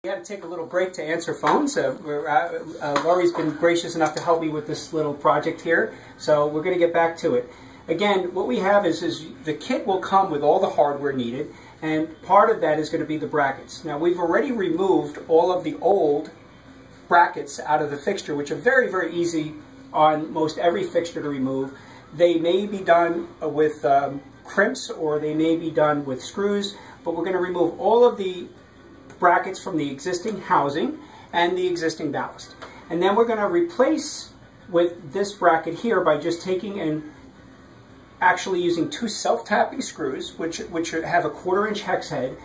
We had to take a little break to answer phones. Laurie's been gracious enough to help me with this little project here, so we're going to get back to it. Again, what we have is the kit will come with all the hardware needed, and part of that is going to be the brackets. Now, we've already removed all of the old brackets out of the fixture, which are very, very easy on most every fixture to remove. They may be done with crimps, or they may be done with screws, but we're going to remove all of the brackets from the existing housing and the existing ballast. And then we're going to replace with this bracket here by just taking and actually using two self-tapping screws, which have a 1/4-inch hex head.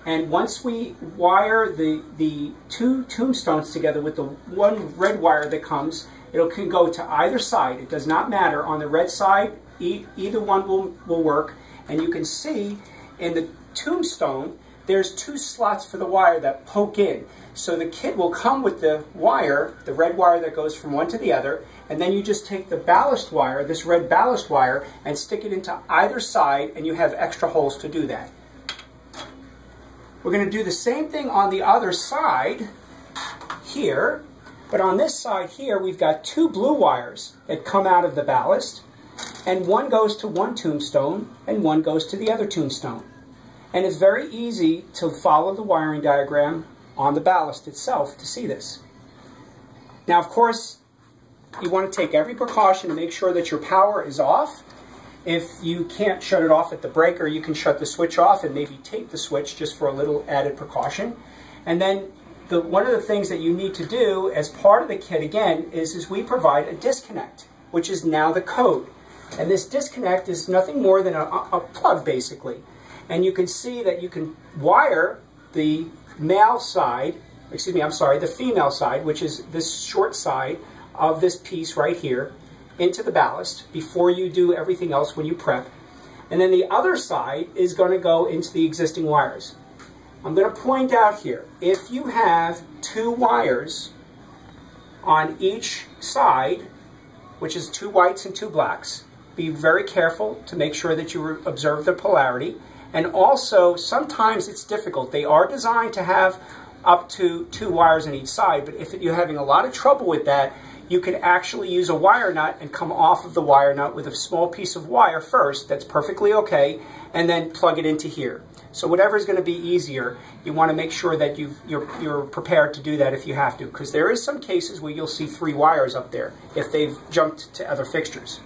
And once we wire the two tombstones together with the one red wire that comes, it can go to either side. It does not matter. On the red side, either one will work. And you can see in the tombstone, there's two slots for the wire that poke in. So the kit will come with the wire, the red wire that goes from one to the other, and then you just take the ballast wire, this red ballast wire, and stick it into either side, and you have extra holes to do that. We're going to do the same thing on the other side here, but on this side here, we've got two blue wires that come out of the ballast, and one goes to one tombstone, and one goes to the other tombstone. And it's very easy to follow the wiring diagram on the ballast itself to see this. Now, of course, you want to take every precaution to make sure that your power is off. If you can't shut it off at the breaker, you can shut the switch off and maybe tape the switch just for a little added precaution. And then one of the things that you need to do as part of the kit, again, is we provide a disconnect, which is now the code. And this disconnect is nothing more than a plug, basically. And you can see that you can wire the male side, the female side, which is this short side of this piece right here, into the ballast before you do everything else when you prep. And then the other side is going to go into the existing wires. I'm going to point out here, if you have two wires on each side, which is two whites and two blacks, be very careful to make sure that you observe the polarity. And also, sometimes it's difficult. They are designed to have up to two wires on each side, but if you're having a lot of trouble with that, you can actually use a wire nut and come off of the wire nut with a small piece of wire first. That's perfectly okay, and then plug it into here. So whatever is going to be easier, you want to make sure that you're prepared to do that if you have to, because there is some cases where you'll see 3 wires up there if they've jumped to other fixtures.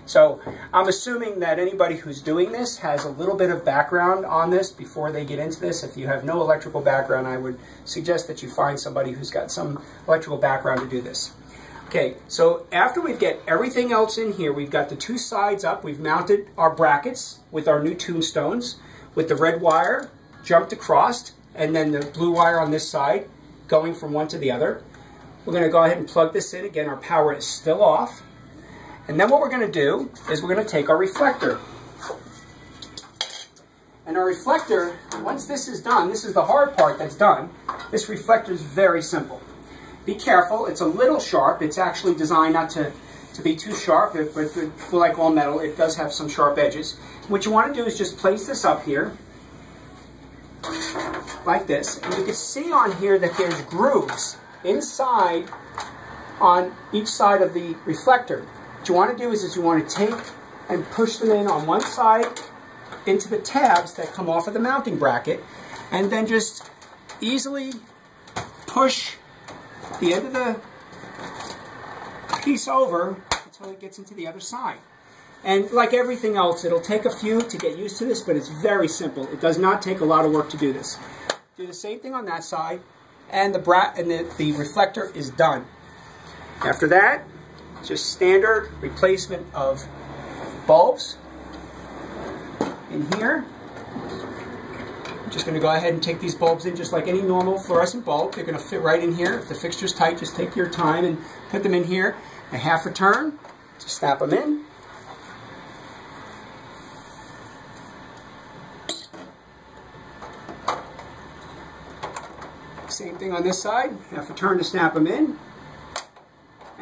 So I'm assuming that anybody who's doing this has a little bit of background on this before they get into this. If you have no electrical background, I would suggest that you find somebody who's got some electrical background to do this. Okay, so after we get everything else in here, we've got the two sides up. We've mounted our brackets with our new tombstones with the red wire jumped across, and then the blue wire on this side going from one to the other. We're going to go ahead and plug this in. Again, our power is still off. And then what we're going to do is we're going to take our reflector. And our reflector, once this is done, this is the hard part that's done, this reflector is very simple. Be careful, it's a little sharp. It's actually designed not to be too sharp, but like all metal, it does have some sharp edges. What you want to do is just place this up here, like this. And you can see on here that there's grooves inside on each side of the reflector. What you want to do is you want to take and push them in on one side into the tabs that come off of the mounting bracket, and then just easily push the end of the piece over until it gets into the other side. And like everything else, it'll take a few to get used to this, but it's very simple. It does not take a lot of work to do this. Do the same thing on that side, and the reflector is done. After that, just standard replacement of bulbs in here. I'm just going to go ahead and take these bulbs in just like any normal fluorescent bulb. They're going to fit right in here. If the fixture's tight, just take your time and put them in here. A half a turn to snap them in. Same thing on this side. Half a turn to snap them in.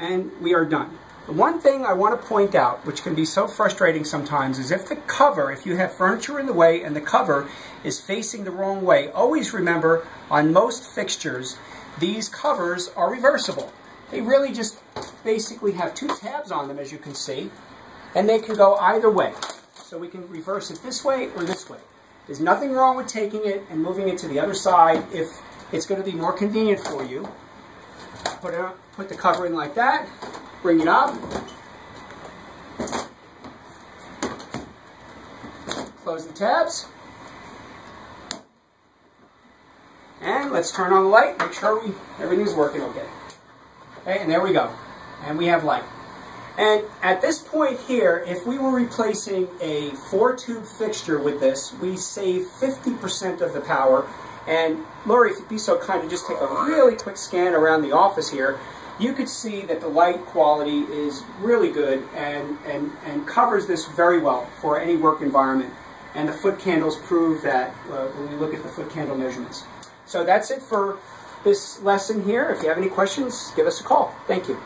And we are done. The one thing I want to point out, which can be so frustrating sometimes, is if the cover, if you have furniture in the way and the cover is facing the wrong way, always remember on most fixtures, these covers are reversible. They really just basically have two tabs on them, as you can see, and they can go either way. So we can reverse it this way or this way. There's nothing wrong with taking it and moving it to the other side if it's going to be more convenient for you. Put the cover in like that, bring it up, close the tabs, and let's turn on the light, make sure everything's working okay. Okay, and there we go. And we have light. And at this point here, if we were replacing a 4-tube fixture with this, we save 50% of the power. And Lori, if you'd be so kind to just take a really quick scan around the office here, you could see that the light quality is really good and covers this very well for any work environment. And the foot candles prove that when we look at the foot candle measurements. So that's it for this lesson here. If you have any questions, give us a call. Thank you.